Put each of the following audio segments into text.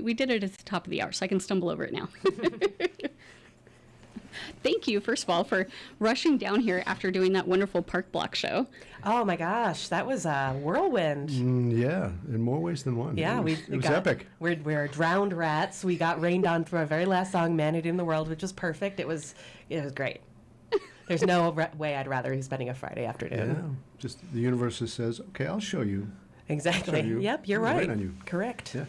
We did it at the top of the hour, so I can stumble over it now. Thank you, first of all, for rushing down here after doing that wonderful Park Block show. Oh my gosh, that was a whirlwind. Yeah, in more ways than one. Yeah, it was epic. We're drowned rats. We got rained on through our very last song, "Man Eating the World," which was perfect. It was great. There's no way I'd rather be spending a Friday afternoon. Yeah, just the universe just says, okay, I'll show you. Exactly. Yep, you're right. On you. Correct. Yeah.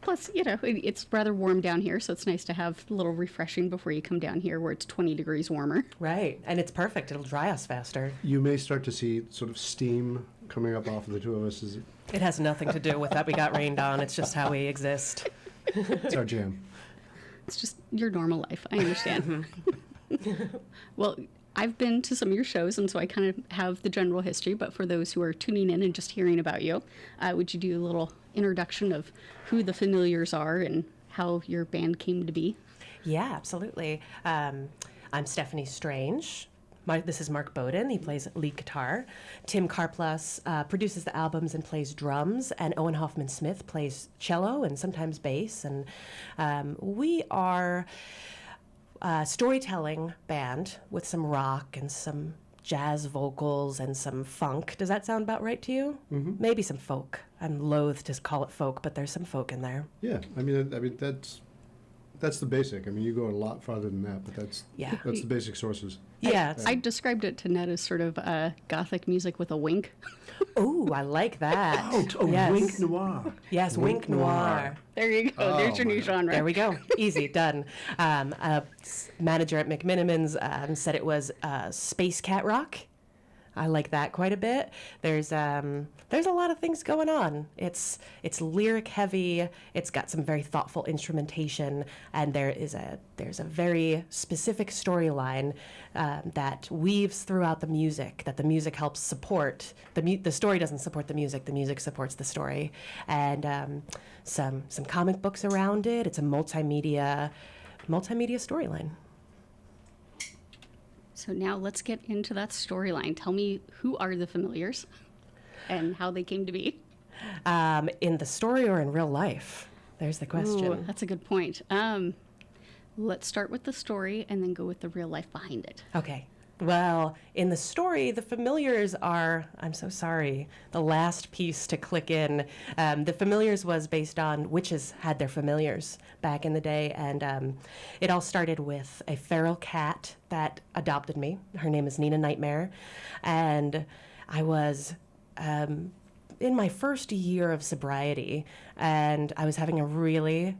Plus, it's rather warm down here, so it's nice to have a little refreshing before you come down here where it's 20 degrees warmer. Right, and it's perfect. It'll dry us faster. You may start to see sort of steam coming up off of the two of us. It has nothing to do with that we got rained on. It's just how we exist. It's our jam. It's just your normal life. I understand. Well, I've been to some of your shows, and so I kind of have the general history, but for those who are tuning in and just hearing about you, would you do a little introduction of who the Familiars are and how your band came to be? Yeah, absolutely. I'm Stephanie Strange. This is Mark Bowden. He plays lead guitar. Tim Karplus produces the albums and plays drums, and Owen Hoffman-Smith plays cello and sometimes bass. And we are a storytelling band with some rock and some jazz vocals and some funk. Does that sound about right to you? Mm-hmm. Maybe some folk. I'm loath to call it folk, but there's some folk in there. Yeah, I mean that's the basic. I mean, you go a lot farther than that, but that's the basic sources. Yeah, I described it to Ned as sort of gothic music with a wink. Oh, I like that. Yes. Wink noir. Yes, wink noir. There you go. There's your new genre. There we go. Easy, done. A manager at McMinimans said it was space cat rock. I like that quite a bit. There's a lot of things going on. It's lyric heavy. It's got some very thoughtful instrumentation, and there's a very specific storyline that weaves throughout the music. That the music helps support. The story doesn't support the music. The music supports the story, and some comic books around it. It's a multimedia storyline. So now let's get into that storyline. Tell me, who are the Familiars and how they came to be? In the story or in real life? There's the question. Ooh, that's a good point. Let's start with the story and then go with the real life behind it. Okay. Well, in the story, the Familiars are, I'm so sorry, the last piece to click in. The Familiars was based on witches had their familiars back in the day, and it all started with a feral cat that adopted me. Her name is Nina Nightmare, and I was in my first year of sobriety, and I was having a really,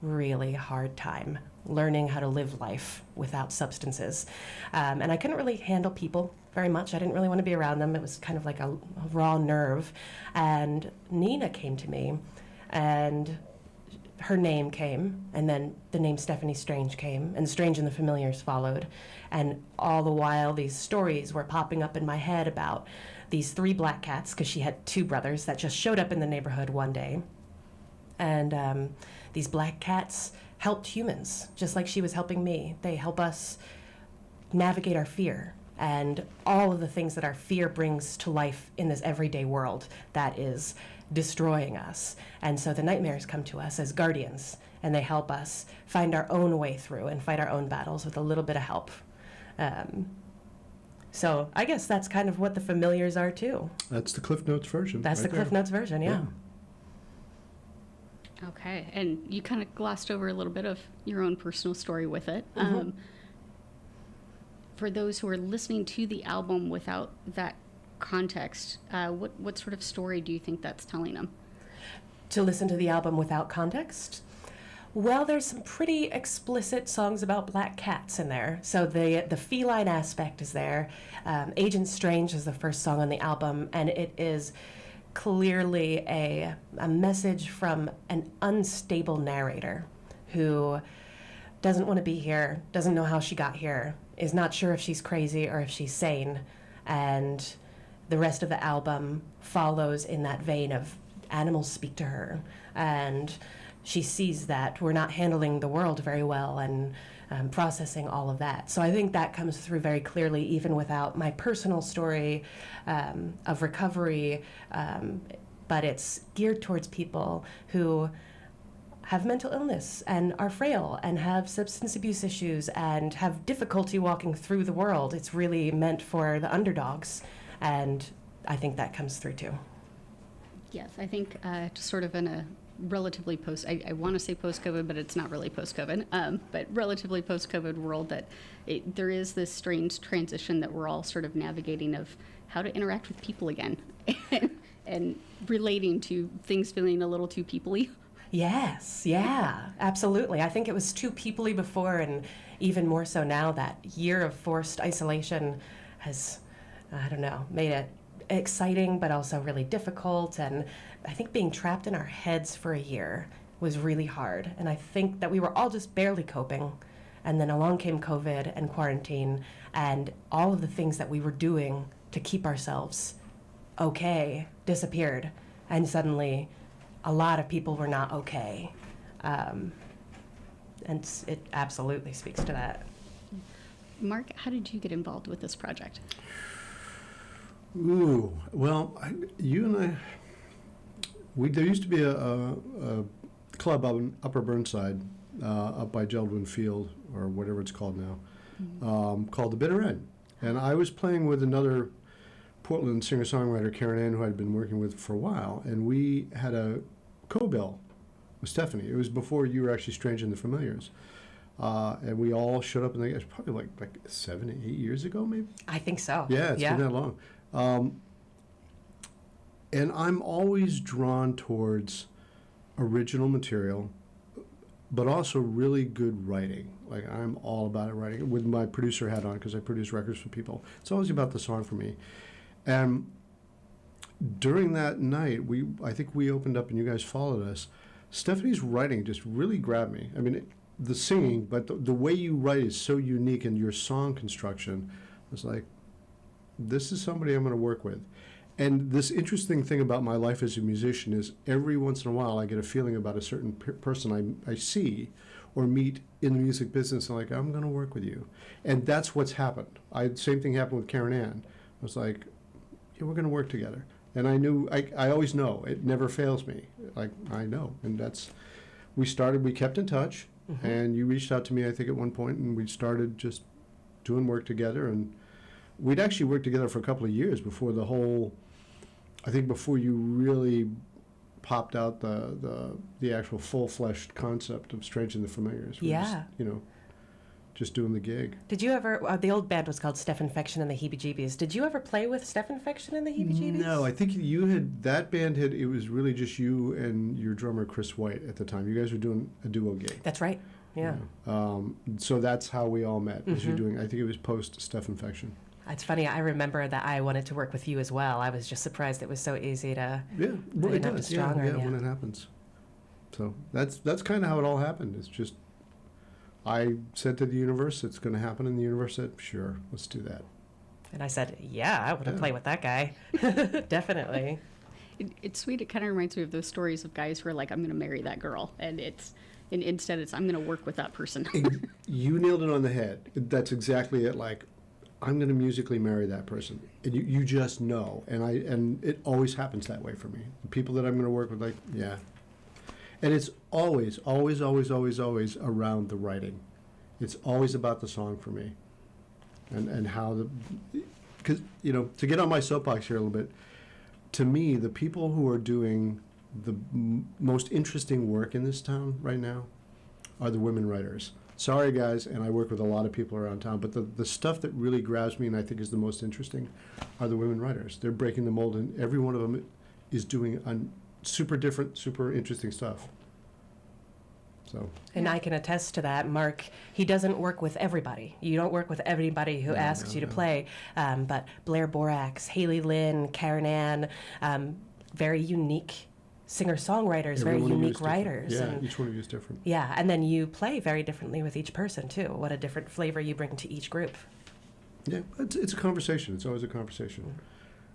really hard time learning how to live life without substances. And I couldn't really handle people very much. I didn't really want to be around them. It was kind of like a raw nerve. And Nina came to me, and her name came, and then the name Stephanie Strange came, and Strange and the Familiars followed. And all the while, these stories were popping up in my head about these 3 black cats, because she had 2 brothers that just showed up in the neighborhood one day. And these black cats helped humans, just like she was helping me. They help us navigate our fear and all of the things that our fear brings to life in this everyday world that is destroying us. And so the nightmares come to us as guardians, and they help us find our own way through and fight our own battles with a little bit of help. So I guess that's kind of what the Familiars are, too. That's the Cliff Notes version. That's right the Cliff Notes version, yeah. Okay, and you kind of glossed over a little bit of your own personal story with it. Mm-hmm. For those who are listening to the album without that context, what sort of story do you think that's telling them? To listen to the album without context? Well, there's some pretty explicit songs about black cats in there. So the feline aspect is there. Agent Strange is the first song on the album, and it is clearly a message from an unstable narrator who doesn't want to be here, doesn't know how she got here, is not sure if she's crazy or if she's sane. And the rest of the album follows in that vein of animals speak to her, and she sees that we're not handling the world very well and processing all of that. So I think that comes through very clearly, even without my personal story of recovery. but it's geared towards people who have mental illness and are frail and have substance abuse issues and have difficulty walking through the world. It's really meant for the underdogs, and I think that comes through too. Yes, I think just sort of in a relatively I want to say post-COVID, but it's not really post-COVID, but relatively post-COVID world, that there is this strange transition that we're all sort of navigating of how to interact with people again and relating to things feeling a little too people-y. Yes, yeah, absolutely. I think it was too people-y before, and even more so now. That year of forced isolation has, I don't know, made it exciting but also really difficult. And I think being trapped in our heads for a year was really hard. And I think that we were all just barely coping. And then along came COVID and quarantine and all of the things that we were doing to keep ourselves okay disappeared. And suddenly a lot of people were not okay. And it absolutely speaks to that. Mark, how did you get involved with this project? Ooh, well, you and I, there used to be a club up in Upper Burnside, up by Geldwin Field, or whatever it's called now, called The Bitter End. And I was playing with another Portland singer-songwriter, Karen Ann, who I'd been working with for a while, and we had a co-bill with Stephanie. It was before you were actually Strange in the Familiars. And we all showed up, and it's probably like 7, 8 years ago, maybe? I think so. Yeah, it's been that long. And I'm always drawn towards original material, but also really good writing. Like, I'm all about it, writing with my producer hat on, because I produce records for people. It's always about the song for me. And during that night, I think we opened up and you guys followed us. Stephanie's writing just really grabbed me. I mean, the singing, but the way you write is so unique, and your song construction was like, this is somebody I'm going to work with. And this interesting thing about my life as a musician is every once in a while I get a feeling about a certain person I see or meet in the music business, and like, I'm going to work with you. And that's what's happened. Same thing happened with Karen Ann. I was like, yeah, we're going to work together. And I knew, I always know, it never fails me. Like, I know. And we kept in touch, and you reached out to me, I think, at one point, and we started just doing work together. And we'd actually worked together for a couple of years before before you really popped out the actual full-fleshed concept of Strange in the Familiars. Yeah. Just doing the gig. Did you ever, the old band was called Steph Infection and the Heebie-Jeebies. Did you ever play with Steph Infection and the Heebie-Jeebies? No, I think it was really just you and your drummer, Chris White, at the time. You guys were doing a duo gig. That's right, yeah. So that's how we all met, was you doing, I think it was post Steph Infection. It's funny, I remember that I wanted to work with you as well. I was just surprised it was so easy to it does. stronger. Yeah, when it happens. So that's kind of how it all happened. It's just, I said to the universe, it's going to happen, and the universe said, sure, let's do that. And I said, yeah, I want to play with that guy. Definitely. It's sweet. It kind of reminds me of those stories of guys who are like, I'm going to marry that girl. And instead it's, I'm going to work with that person. You nailed it on the head. That's exactly it. Like, I'm going to musically marry that person. And you just know. And it always happens that way for me. The people that I'm going to work with, like, yeah. And it's always, always, always, always, always around the writing. It's always about the song for me. And how because, to get on my soapbox here a little bit, to me, the people who are doing the most interesting work in this town right now are the women writers. Sorry, guys, and I work with a lot of people around town, but the stuff that really grabs me and I think is the most interesting are the women writers. They're breaking the mold, and every one of them is doing super different, super interesting stuff. So. And I can attest to that. Mark, he doesn't work with everybody. You don't work with everybody who asks you to play. But Blair Borax, Haley Lynn, Karen Ann, very unique singer-songwriters, very unique writers. Yeah, each one of you is different. Yeah, and then you play very differently with each person, too. What a different flavor you bring to each group. Yeah, it's a conversation. It's always a conversation.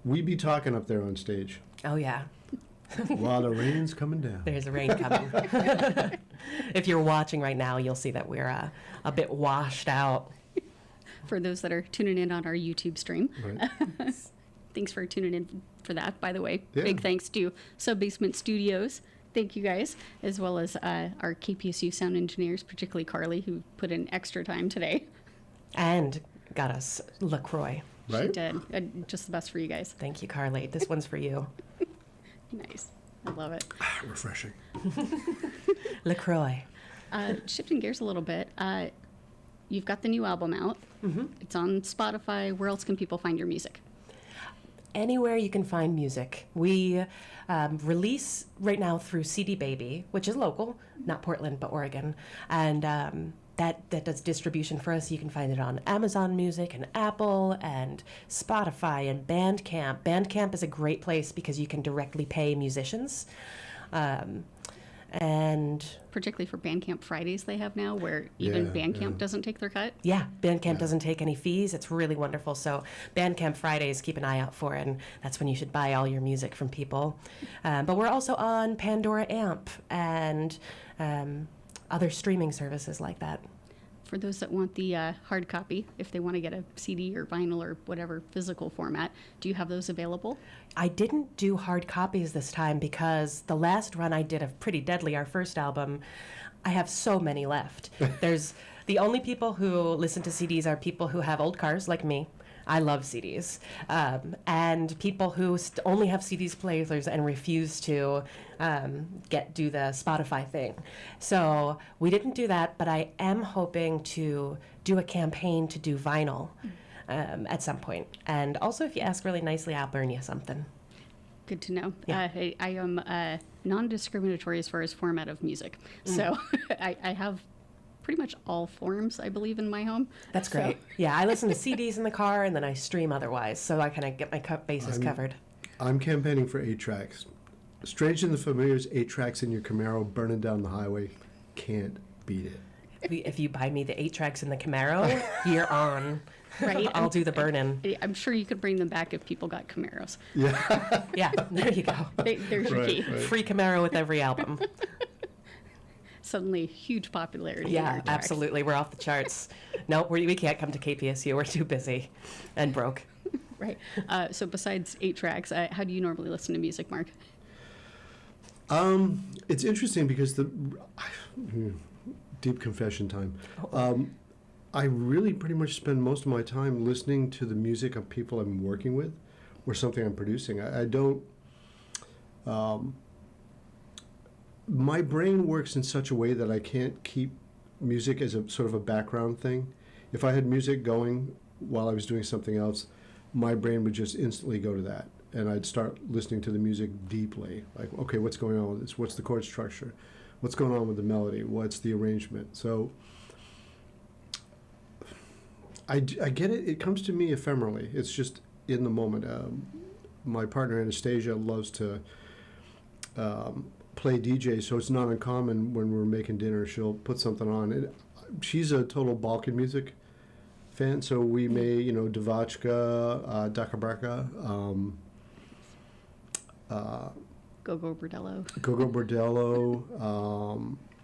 We be talking up there on stage. Oh, yeah. While the rain's coming down. There's a rain coming. If you're watching right now, you'll see that we're a bit washed out. For those that are tuning in on our YouTube stream. Right. thanks for tuning in for that, by the way. Yeah. Big thanks to Sub-Basement Studios. Thank you guys, as well as our KPSU sound engineers, particularly Carly, who put in extra time today. And got us LaCroix. She Right? did. Just the best for you guys. Thank you, Carly. This one's for you. Nice. I love it. Refreshing. LaCroix. Shifting gears a little bit, you've got the new album out. Mm-hmm. It's on Spotify. Where else can people find your music? Anywhere you can find music. We release right now through CD Baby, which is local, not Portland, but Oregon. And that does distribution for us. You can find it on Amazon Music and Apple and Spotify and Bandcamp. Bandcamp is a great place because you can directly pay musicians. And Particularly for Bandcamp Fridays they have now, where even Yeah, Bandcamp yeah. doesn't take their cut. yeah, Bandcamp doesn't take any fees. It's really wonderful. So Bandcamp Fridays, keep an eye out for, and that's when you should buy all your music from people. But we're also on Pandora Amp and other streaming services like that. For those that want the hard copy, if they want to get a CD or vinyl or whatever physical format, do you have those available? I didn't do hard copies this time because the last run I did of Pretty Deadly, our first album, I have so many left. There's the only people who listen to CDs are people who have old cars like me. I love CDs. And people who only have CDs players and refuse to do the Spotify thing. So we didn't do that, but I am hoping to do a campaign to do vinyl at some point. And also, if you ask really nicely, I'll burn you something. Good to know. Yeah. I am non-discriminatory as far as format of music. So I have pretty much all forms, I believe, in my home. That's So- great. Yeah, I listen to CDs in the car and then I stream otherwise. So I kind of get my bases covered. I'm campaigning for 8 tracks. Strange and the Familiars, 8 tracks in your Camaro, burning down the highway. Can't beat it. If you buy me the 8 tracks in the Camaro, you're on. Right. I'll do the burn-in. I'm sure you could bring them back if people got Camaros. Yeah. Yeah, there you go. There's your key. Right. Free Camaro with every album. Suddenly, huge popularity. in Yeah, our tracks. absolutely. We're off the charts. No, we can't come to KPSU. We're too busy and broke. Right. So besides 8 tracks, how do you normally listen to music, Mark? It's interesting because deep confession time. I really pretty much spend most of my time listening to the music of people I'm working with or something I'm producing. I don't. My brain works in such a way that I can't keep music as a sort of a background thing. If I had music going while I was doing something else, my brain would just instantly go to that. And I'd start listening to the music deeply. Like, okay, what's going on with this? What's the chord structure? What's going on with the melody? What's the arrangement? So I get it. It comes to me ephemerally. It's just in the moment. My partner Anastasia loves to play DJ, so it's not uncommon when we're making dinner, she'll put something on. And she's a total Balkan music fan, so we may, Devachka, Dakabraka, Go-Go Bordello. Gogo Bordello.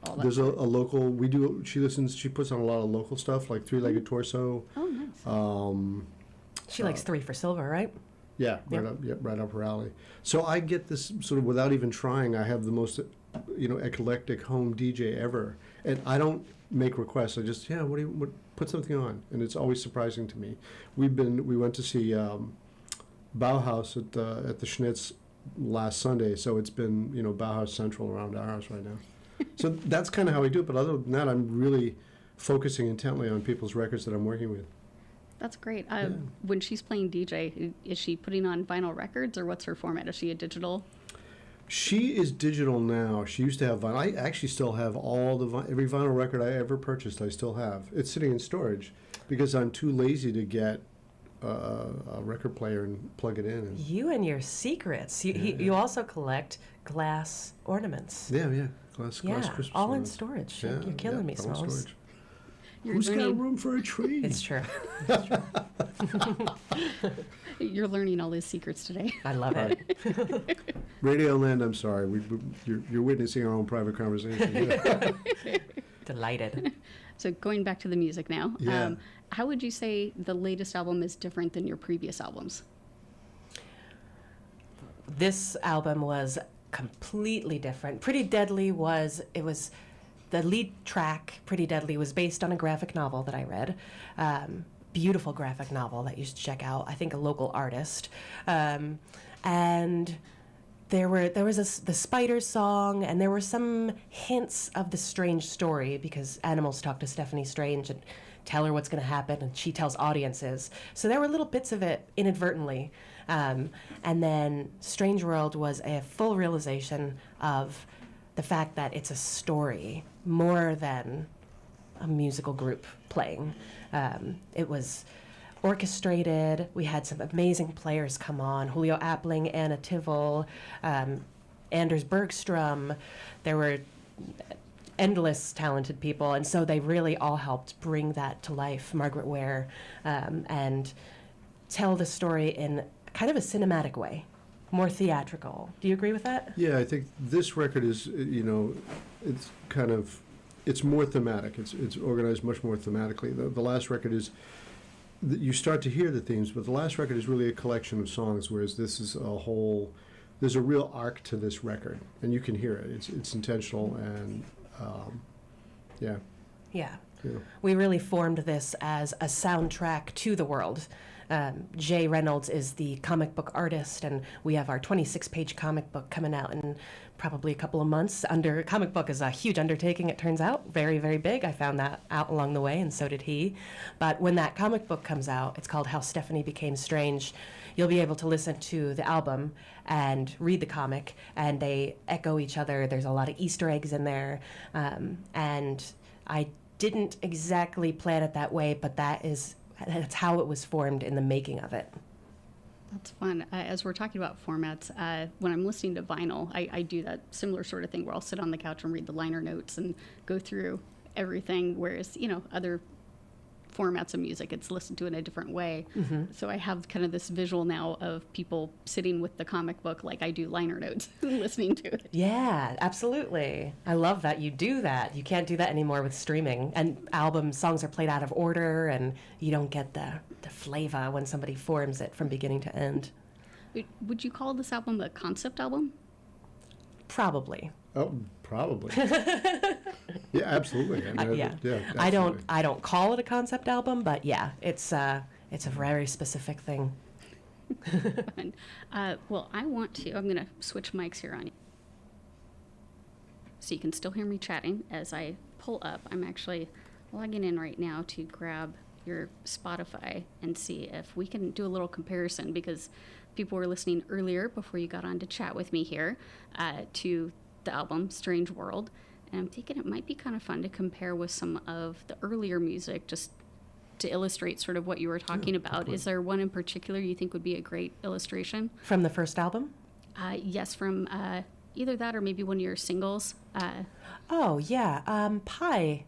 All that There's a local. She puts on a lot of local stuff like Three-Legged Torso. Oh, nice. She likes 3 for Silver, right? Yeah, right up her alley. So I get this sort of without even trying. I have the most, eclectic home DJ ever, and I don't make requests. I just put something on, and it's always surprising to me. We went to see Bauhaus at the Schnitz last Sunday, so it's been Bauhaus Central around our house right now. So that's kind of how I do it. But other than that, I'm really focusing intently on people's records that I'm working with. That's great. When she's playing DJ, is she putting on vinyl records, or what's her format? Is she a digital? She is digital now. She used to have vinyl. I actually still have every vinyl record I ever purchased. I still have. It's sitting in storage because I'm too lazy to get a record player and plug it in. You and your secrets. You also collect glass ornaments. Yeah. Glass Christmas all in ornaments. storage. Yeah, You're killing me, all in Smalls. storage. You're Who's got learning, room for a tree? It's true. you're learning all his secrets today. I love it. Radio Land, I'm sorry. You're witnessing our own private conversation. Yeah. Delighted. So going back to the music now, Yeah. how would you say the latest album is different than your previous albums? this album was completely different. Pretty Deadly was the lead track. Pretty Deadly was based on a graphic novel that I read. Beautiful graphic novel that you should check out. I think a local artist, and there was the Spiders song, and there were some hints of the Strange story, because animals talk to Stephanie Strange and tell her what's going to happen, and she tells audiences. So there were little bits of it inadvertently. And then Strange World was a full realization of the fact that it's a story more than a musical group playing. It was orchestrated. We had some amazing players come on: Julio Appling, Anna Tivol, Anders Bergstrom. There were endless talented people, and so they really all helped bring that to life. Margaret Ware, and tell the story in kind of a cinematic way, more theatrical. Do you agree with that? Yeah, I think this record is, it's more thematic. It's organized much more thematically. The last record is, you start to hear the themes, but the last record is really a collection of songs, whereas this is there's a real arc to this record, and you can hear it. It's intentional, and yeah. Yeah. Yeah. We really formed this as a soundtrack to the world. Jay Reynolds is the comic book artist, and we have our 26-page comic book coming out in probably a couple of months. Comic book is a huge undertaking, it turns out. Very, very big. I found that out along the way, and so did he. But when that comic book comes out, it's called How Stephanie Became Strange. You'll be able to listen to the album and read the comic, and they echo each other. There's a lot of Easter eggs in there, and I didn't exactly plan it that way, but that's how it was formed in the making of it. That's fun. As we're talking about formats, when I'm listening to vinyl, I do that similar sort of thing where I'll sit on the couch and read the liner notes and go through everything, whereas, other formats of music, it's listened to in a different way. Mm-hmm. So I have kind of this visual now of people sitting with the comic book like I do liner notes listening to it. Yeah, absolutely. I love that you do that. You can't do that anymore with streaming, and songs are played out of order, and you don't get the flavor when somebody forms it from beginning to end. Would you call this album a concept album? Probably. Oh, probably. Yeah, absolutely. I don't call it a concept album, but yeah, it's a very specific thing. Well, I'm going to switch mics here on you, so you can still hear me chatting as I pull up. I'm actually logging in right now to grab your Spotify and see if we can do a little comparison, because people were listening earlier before you got on to chat with me here to the album Strange World, and I'm thinking it might be kind of fun to compare with some of the earlier music, just to illustrate sort of what you were talking about. Is there one in particular you think would be a great illustration? From the first album? Yes, from either that or maybe one of your singles. Pie.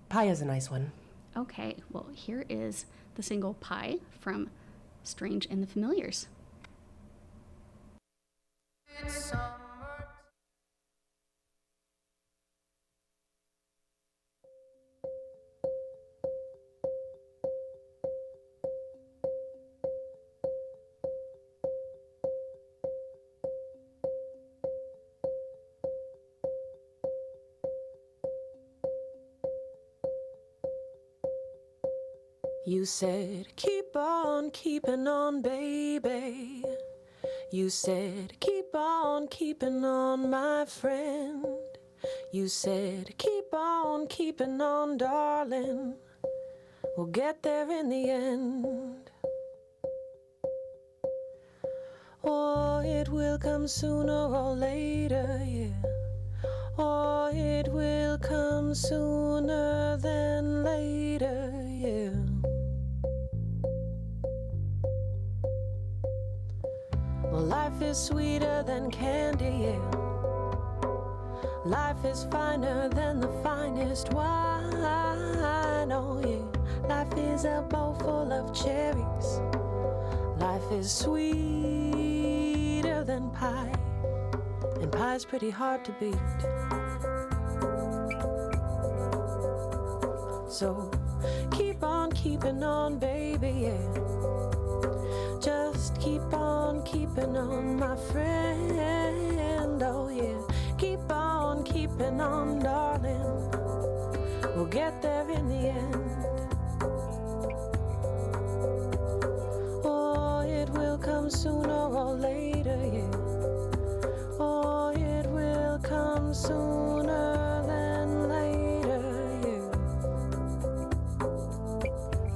Pie is a nice one. Okay, well, here is the single Pie from Strange and the Familiars. You said, keep on keeping on, baby. You said, keep on keeping on, my friend. You said, keep on keeping on, darling. We'll get there in the end. Oh, it will come sooner or later, yeah. Oh, it will come sooner than later, yeah. Well, life is sweeter than candy, yeah. Life is finer than the finest wine, oh yeah. Life is a bowl full of cherries. Life is sweeter than pie, and pie's pretty hard to beat. So keep on keeping on, baby, yeah. Just keep on keeping on, my friend. Oh yeah, keep on keeping on, darling. We'll get there in the end. Oh, it will come sooner or later, yeah. Oh, it will come sooner than later, yeah.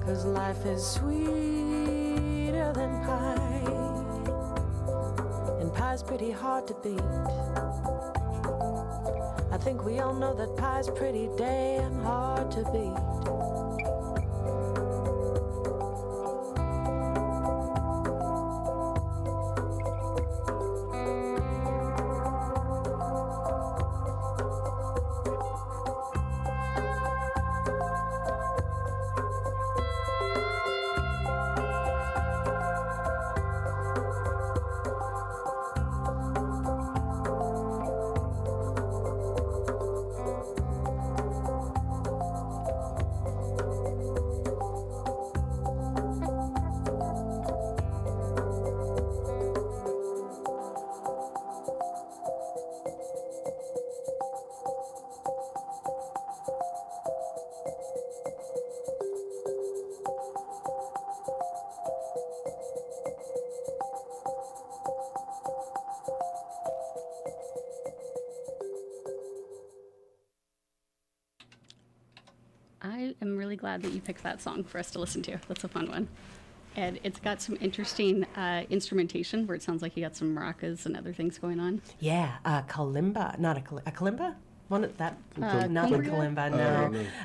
'Cause life is sweeter than pie, and pie's pretty hard to beat. I think we all know that pie's pretty damn hard to beat. I am really glad that you picked that song for us to listen to. That's a fun one. And it's got some interesting instrumentation where it sounds like you got some maracas and other things going on. Yeah, kalimba, not a kalimba? One of that, not the cumbia? kalimba,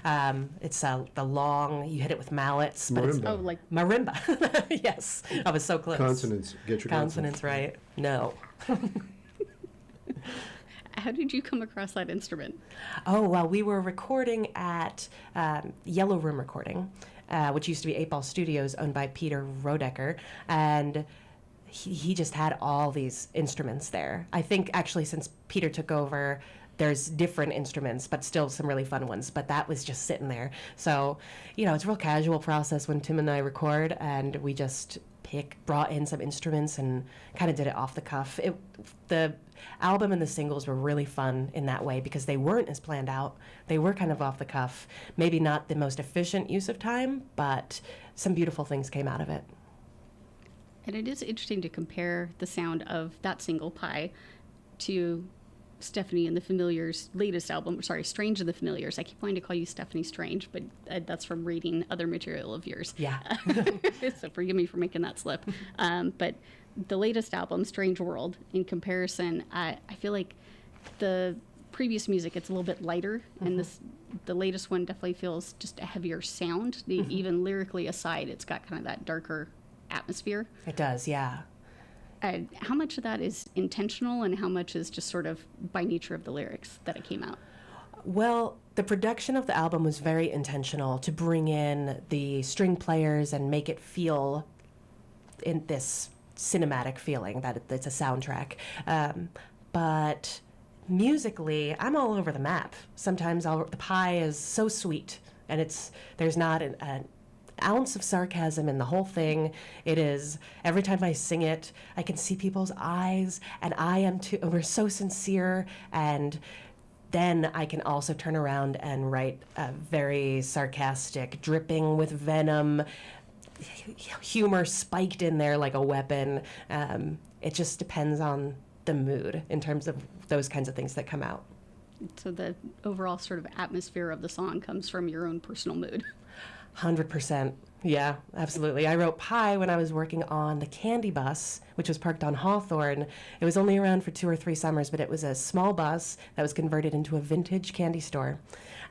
no. It's the long, you hit it with mallets. But it's, Marimba. Oh, like marimba. Yes, I was so close. Consonants. Get your Consonants right. No. how did you come across that instrument? Oh, well, we were recording at Yellow Room Recording, which used to be 8 Ball Studios, owned by Peter Rodecker, and he just had all these instruments there. I think actually since Peter took over, there's different instruments, but still some really fun ones. But that was just sitting there. So, you know, it's a real casual process when Tim and I record, and we just brought in some instruments and kind of did it off the cuff. The album and the singles were really fun in that way because they weren't as planned out. They were kind of off the cuff. Maybe not the most efficient use of time, but some beautiful things came out of it. And it is interesting to compare the sound of that single, Pie, to Stephanie and the Familiars' latest album, Strange and the Familiars. I keep wanting to call you Stephanie Strange, but that's from reading other material of yours. Yeah. So forgive me for making that slip. But the latest album, Strange World, in comparison, I feel like the previous music, it's a little bit lighter, and the latest one definitely feels just a heavier sound. Even lyrically aside, it's got kind of that darker atmosphere. It does, yeah. How much of that is intentional and how much is just sort of by nature of the lyrics that it came out? Well, the production of the album was very intentional to bring in the string players and make it feel in this cinematic feeling that it's a soundtrack. But musically, I'm all over the map. Sometimes the Pie is so sweet, and there's not an ounce of sarcasm in the whole thing. It is, every time I sing it, I can see people's eyes, and I am too, and we're so sincere, and then I can also turn around and write a very sarcastic, dripping with venom, humor spiked in there like a weapon. It just depends on the mood in terms of those kinds of things that come out. So the overall sort of atmosphere of the song comes from your own personal mood. 100%. Yeah, absolutely. I wrote Pie when I was working on the Candy Bus, which was parked on Hawthorne. It was only around for 2 or 3 summers, but it was a small bus that was converted into a vintage candy store.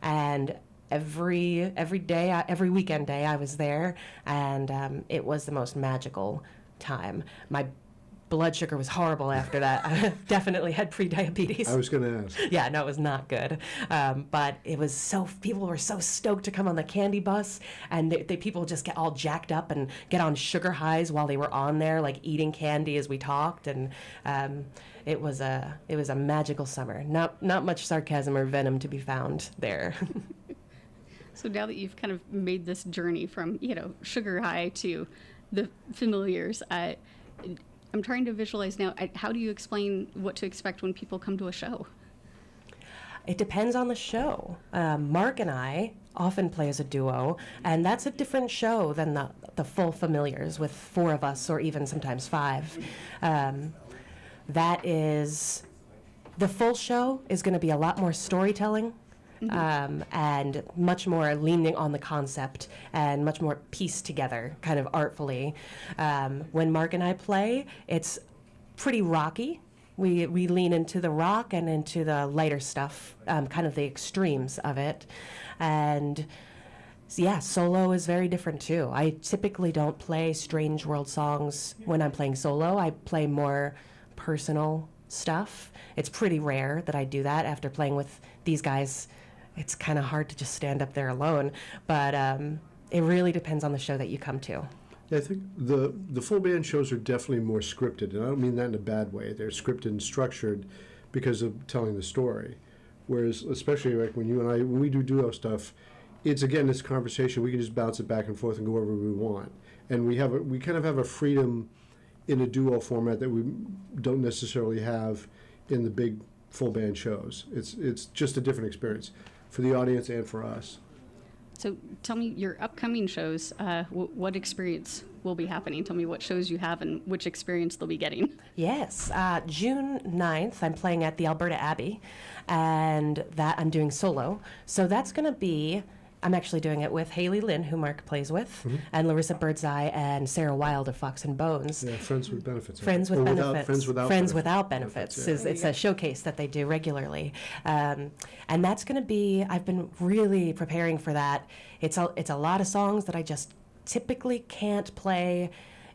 And every weekend day I was there, and it was the most magical time. My blood sugar was horrible after that. I definitely had pre-diabetes. I was going to ask. Yeah, no, it was not good. But it was people were so stoked to come on the candy bus, and people just get all jacked up and get on sugar highs while they were on there, like eating candy as we talked. And it was a magical summer. Not much sarcasm or venom to be found there. So now that you've kind of made this journey from, sugar high to the Familiars, I'm trying to visualize now. How do you explain what to expect when people come to a show? It depends on the show. Mark and I often play as a duo, and that's a different show than the full Familiars with 4 of us, or even sometimes 5. That is, the full show is going to be a lot more storytelling, and much more leaning on the concept and much more pieced together, kind of artfully. When Mark and I play, it's pretty rocky. We lean into the rock and into the lighter stuff, kind of the extremes of it. And yeah, solo is very different too. I typically don't play Strange World songs when I'm playing solo. I play more personal stuff. It's pretty rare that I do that after playing with these guys. It's kind of hard to just stand up there alone. But it really depends on the show that you come to. I think the full band shows are definitely more scripted, and I don't mean that in a bad way. They're scripted and structured because of telling the story. Whereas, especially like when we do duo stuff, it's again this conversation. We can just bounce it back and forth and go wherever we want, and we kind of have a freedom in a duo format that we don't necessarily have in the big full band shows. It's just a different experience for the audience and for us. So tell me your upcoming shows, what experience will be happening? Tell me what shows you have and which experience they'll be getting. Yes, June 9th, I'm playing at the Alberta Abbey, and that I'm doing solo. So that's going to be, I'm actually doing it with Haley Lynn, who Mark plays with, and Larissa Birdseye and Sarah Wild of Fox and Bones. Yeah, Friends with Benefits. Friends with Benefits. Friends without benefits. Yeah. It's a showcase that they do regularly. And that's going to be, I've been really preparing for that. It's a lot of songs that I just typically can't play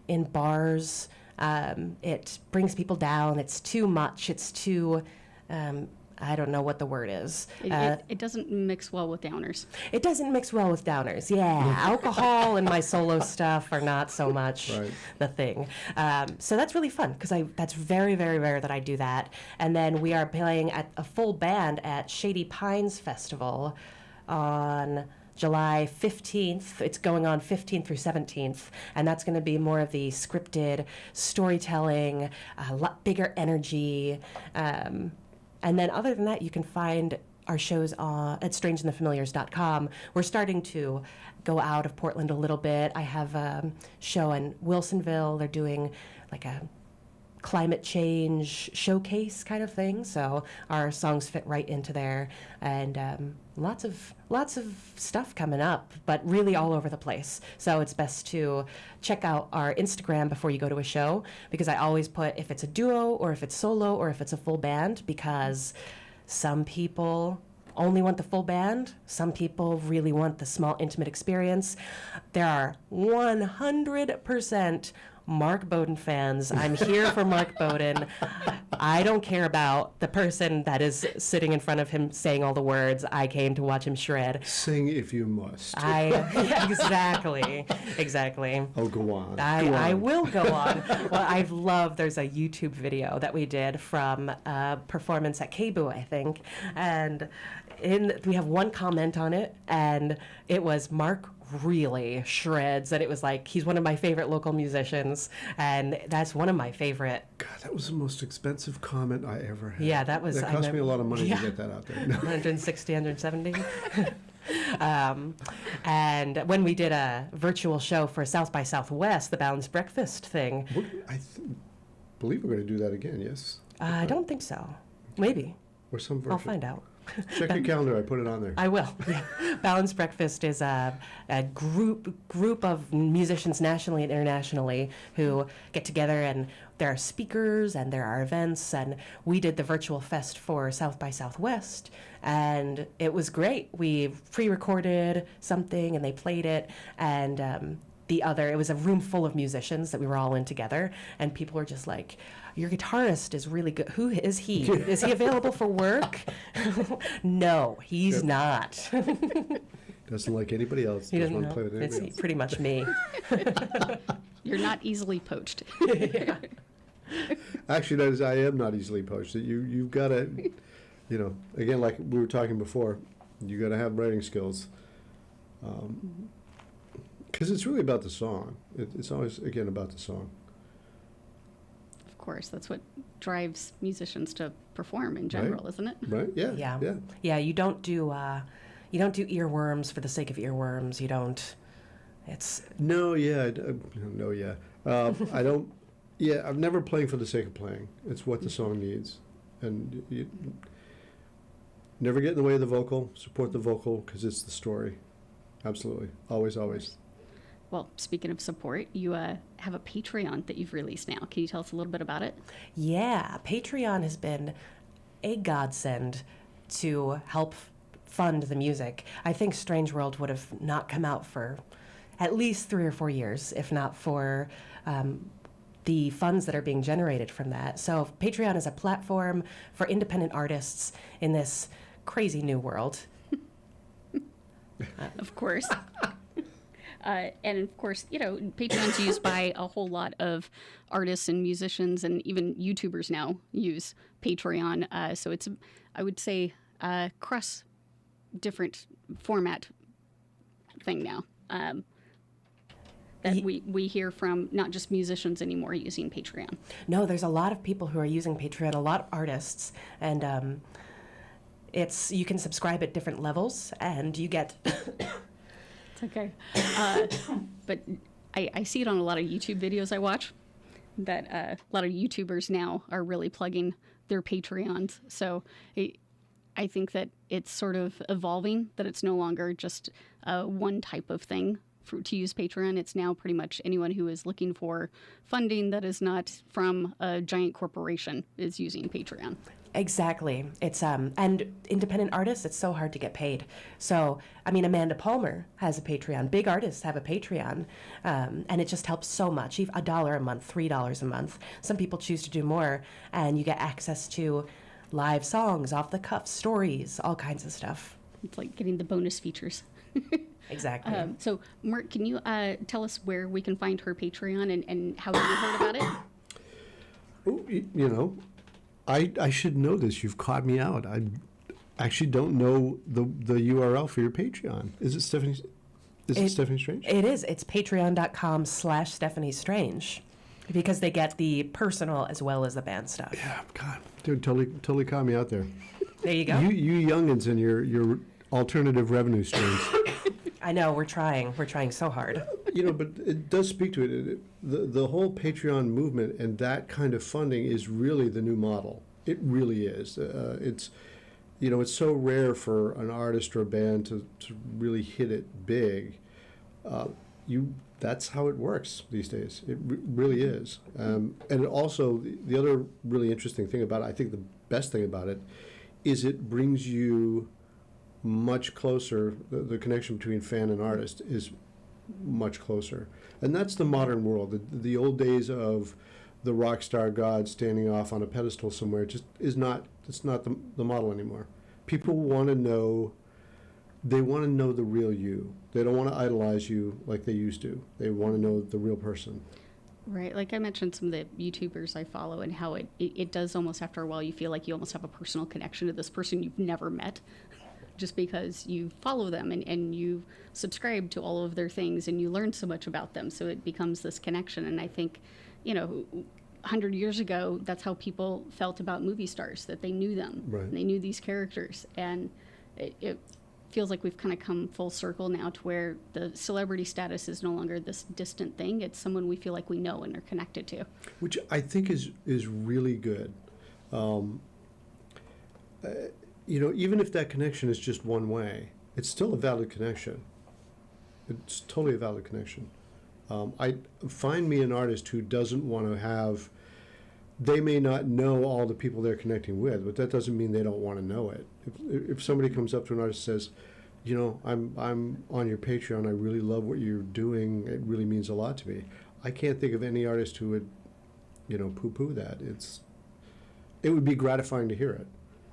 in bars. It brings people down. It's too much. It's too... I don't know what the word is. It doesn't mix well with downers. It doesn't mix well with downers. Yeah, alcohol and my solo stuff are not so much the thing. So that's really fun because that's very, very rare that I do that. And then we are playing at a full band at Shady Pines Festival on July 15th. It's going on 15th through 17th, and that's going to be more of the scripted storytelling, a lot bigger energy. And then other than that, you can find our shows at strangeinthefamiliars.com. We're starting to go out of Portland a little bit. I have a show in Wilsonville. They're doing like a climate change showcase kind of thing. So our songs fit right into there. And lots of stuff coming up, but really all over the place. So it's best to check out our Instagram before you go to a show, because I always put if it's a duo or if it's solo or if it's a full band, because some people only want the full band. Some people really want the small, intimate experience. There are 100% Mark Bowden fans. I'm here for Mark Bowden. I don't care about the person that is sitting in front of him saying all the words. I came to watch him shred. Sing if you must. Yeah, exactly. Oh, go on. I will go on. Well, there's a YouTube video that we did from a performance at KBOO, I think, and we have one comment on it, and it was Mark really shreds, and it was like he's one of my favorite local musicians, and that's one of my favorite. God, that was the most expensive comment I ever had. Yeah, that cost me a lot of money to get that out there. 160, 170. And when we did a virtual show for South by Southwest, the Balanced Breakfast thing. I believe we're going to do that again, yes? I don't think so. Maybe. Or some version. I'll find out. Check your calendar. I put it on there. I will. Yeah. Balanced Breakfast is a group of musicians nationally and internationally who get together, and there are speakers and there are events, and we did the virtual fest for South by Southwest, and it was great. We pre-recorded something and they played it, and it was a room full of musicians that we were all in together, and people were just like, your guitarist is really good. Who is he? Is he available for work? No, he's not. Doesn't like anybody else. He doesn't want know. to play with anybody It's else. pretty much me. You're not easily poached. Yeah. Actually, I am not easily poached. You've got to, again, like we were talking before, you got to have writing skills. Because it's really about the song. It's always, again, about the song. Of course, that's what drives musicians to perform in general, isn't it? Right? Yeah. Yeah. Yeah. Yeah, you don't do earworms for the sake of earworms. You don't. It's No, yeah, no, yeah. I don't. Yeah, I'm never playing for the sake of playing. It's what the song needs, and you never get in the way of the vocal. Support the vocal because it's the story. Absolutely, always, always. Well, speaking of support, you have a Patreon that you've released now. Can you tell us a little bit about it? Yeah, Patreon has been a godsend to help fund the music. I think Strange World would have not come out for at least 3 or 4 years, if not for the funds that are being generated from that. So Patreon is a platform for independent artists in this crazy new world. Of course. And of course, Patreon's used by a whole lot of artists and musicians, and even YouTubers now use Patreon. So it's, I would say, cross different format thing now. That we hear from not just musicians anymore using Patreon. No, there's a lot of people who are using Patreon, a lot of artists, and you can subscribe at different levels, and you get. It's okay. But I see it on a lot of YouTube videos I watch, that a lot of YouTubers now are really plugging their Patreons. So I think that it's sort of evolving, that it's no longer just one type of thing to use Patreon. It's now pretty much anyone who is looking for funding that is not from a giant corporation is using Patreon. Exactly. It's and independent artists, it's so hard to get paid. So, I mean, Amanda Palmer has a Patreon. Big artists have a Patreon, and it just helps so much. Even $1 a month, $3 a month. Some people choose to do more, and you get access to live songs, off the cuff stories, all kinds of stuff. It's like getting the bonus features. Exactly. So, Mark, can you tell us where we can find her Patreon and how you heard about it? Oh, I should know this. You've caught me out. I actually don't know the URL for your Patreon. Is it Stephanie? Is it Stephanie Strange? It is. It's patreon.com/Stephanie Strange, because they get the personal as well as the band stuff. Yeah, God, dude, totally caught me out there. There you go. You youngins and your alternative revenue streams. I know, we're trying so hard. But it does speak to it. The whole Patreon movement and that kind of funding is really the new model. It really is. It's so rare for an artist or a band to really hit it big. That's how it works these days. It really is. And also, the other really interesting thing about it, I think the best thing about it, is it brings you much closer. The connection between fan and artist is much closer, and that's the modern world. The old days of the rock star god standing off on a pedestal somewhere just is not. It's not the model anymore. People want to know. They want to know the real you. They don't want to idolize you like they used to. They want to know the real person. Right. Like I mentioned some of the YouTubers I follow, and how it does almost, after a while, you feel like you almost have a personal connection to this person you've never met, just because you follow them and you subscribe to all of their things and you learn so much about them. So it becomes this connection. And I think, 100 years ago, that's how people felt about movie stars, that they knew them. Right. They knew these characters. And it feels like we've kind of come full circle now to where the celebrity status is no longer this distant thing. It's someone we feel like we know and are connected to. Which I think is really good. Even if that connection is just one way, it's still a valid connection. It's totally a valid connection. I find me an artist who doesn't want to have. They may not know all the people they're connecting with, but that doesn't mean they don't want to know it. If somebody comes up to an artist and says, I'm on your Patreon. I really love what you're doing. It really means a lot to me. I can't think of any artist who would, poo-poo that. It would be gratifying to hear it.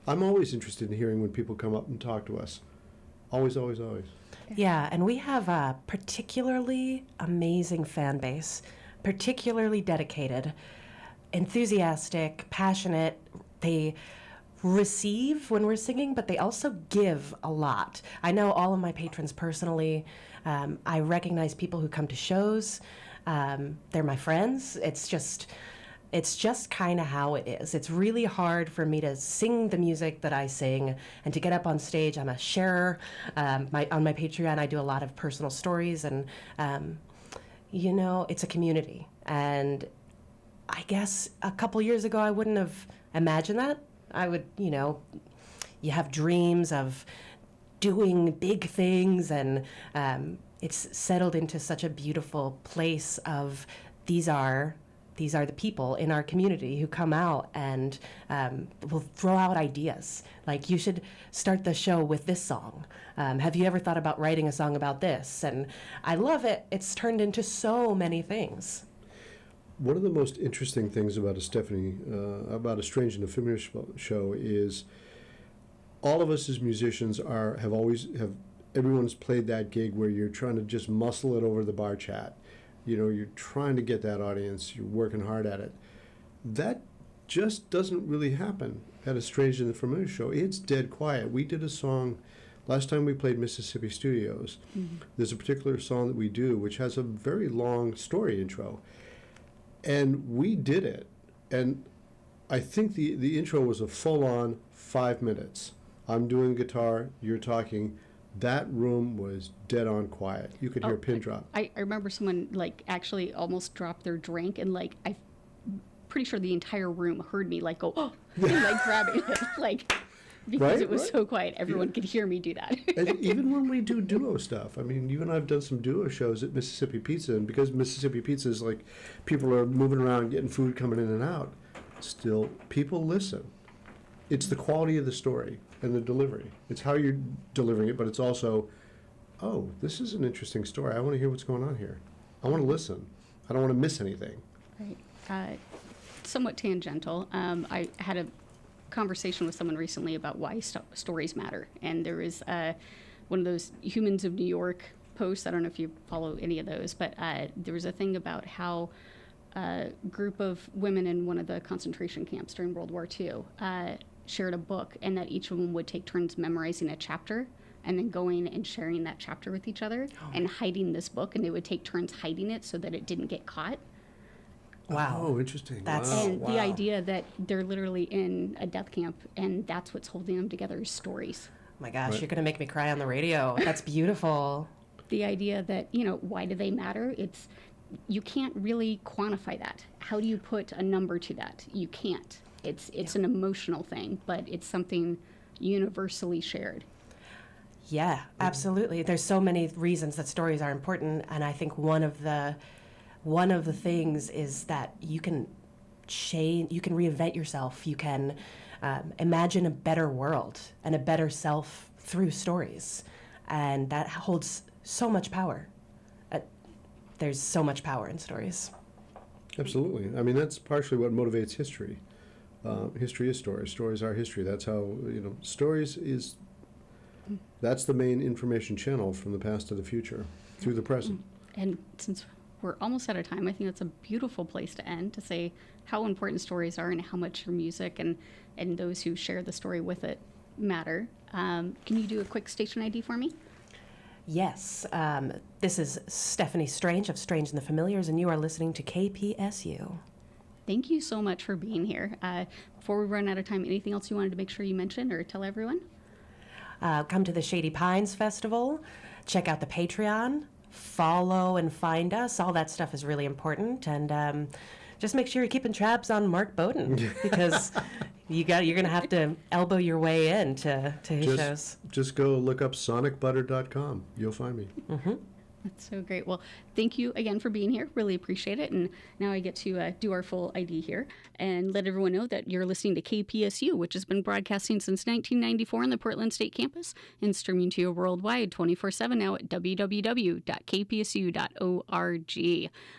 I'm always interested in hearing when people come up and talk to us. Always, always, always. Yeah, and we have a particularly amazing fan base, particularly dedicated, enthusiastic, passionate. They receive when we're singing, but they also give a lot. I know all of my patrons personally. I recognize people who come to shows. They're my friends. It's just, It's just kind of how it is. It's really hard for me to sing the music that I sing and to get up on stage. I'm a sharer. On my Patreon, I do a lot of personal stories, and it's a community. And I guess a couple years ago, I wouldn't have imagined that. I would, you have dreams of doing big things, and it's settled into such a beautiful place of these are the people in our community who come out and will throw out ideas. Like, you should start the show with this song. Have you ever thought about writing a song about this? And I love it. It's turned into so many things. One of the most interesting things about about a Strange and the Familiar show is all of us as musicians everyone's played that gig where you're trying to just muscle it over the bar chat. You're trying to get that audience, you're working hard at it. That just doesn't really happen at a Strange and the Familiar show. It's dead quiet. We did a song last time we played Mississippi Studios. Mm-hmm. There's a particular song that we do which has a very long story intro. And we did it. And I think the intro was a full-on 5 minutes. I'm doing guitar, you're talking. That room was dead on quiet. You could hear a pin drop. I remember someone actually almost dropped their drink, and I'm pretty sure the entire room heard me go, oh, and grabbing it, because it was so quiet. Everyone could hear me do that. And even when we do duo stuff, I mean, you and I have done some duo shows at Mississippi Pizza, and because Mississippi Pizza is people are moving around, getting food coming in and out, still people listen. It's the quality of the story and the delivery. It's how you're delivering it, but it's also, oh, this is an interesting story. I want to hear what's going on here. I want to listen. I don't want to miss anything. Right. Somewhat tangential. I had a conversation with someone recently about why stories matter. And there was one of those Humans of New York posts. I don't know if you follow any of those, but there was a thing about how a group of women in one of the concentration camps during World War II shared a book, and that each of them would take turns memorizing a chapter and then going and sharing that chapter with each other and hiding this book, and they would take turns hiding it so that it didn't get caught. Wow. Oh, interesting. The idea that they're literally in a death camp, and that's what's holding them together is stories. Oh my gosh, right. You're going to make me cry on the radio. That's beautiful. The idea that, why do they matter? You can't really quantify that. How do you put a number to that? You can't. It's an emotional thing, but it's something universally shared. Yeah, absolutely. There's so many reasons that stories are important, and I think one of the things is that you can change, you can reinvent yourself, you can imagine a better world and a better self through stories, and that holds so much power. There's so much power in stories. Absolutely. I mean, that's partially what motivates history. History is stories. Stories are history. That's how, stories is, that's the main information channel from the past to the future through the present. And since we're almost out of time, I think that's a beautiful place to end, to say how important stories are and how much your music and those who share the story with it matter. Can you do a quick station ID for me? Yes. This is Stephanie Strange of Strange and the Familiars, and you are listening to KPSU. Thank you so much for being here. Before we run out of time, anything else you wanted to make sure you mentioned or tell everyone? Come to the Shady Pines Festival. Check out the Patreon. Follow and find us. All that stuff is really important. And just make sure you're keeping tabs on Mark Bowden, because you're going to have to elbow your way in to his shows. Just go look up sonicbutter.com. You'll find me. Mm-hmm. That's so great. Well, thank you again for being here. Really appreciate it. And now I get to do our full ID here and let everyone know that you're listening to KPSU, which has been broadcasting since 1994 on the Portland State campus and streaming to you worldwide 24/7 now at www.kpsu.org.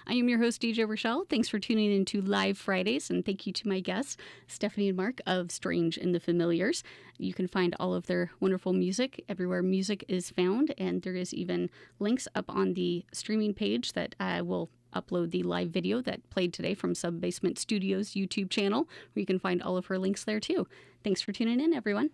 I am your host, DJ Rochelle. Thanks for tuning in to Live Fridays, and thank you to my guests, Stephanie and Mark of Strange and the Familiars. You can find all of their wonderful music everywhere music is found, and there is even links up on the streaming page that will upload the live video that played today from Sub Basement Studios YouTube channel, where you can find all of her links there too. Thanks for tuning in, everyone.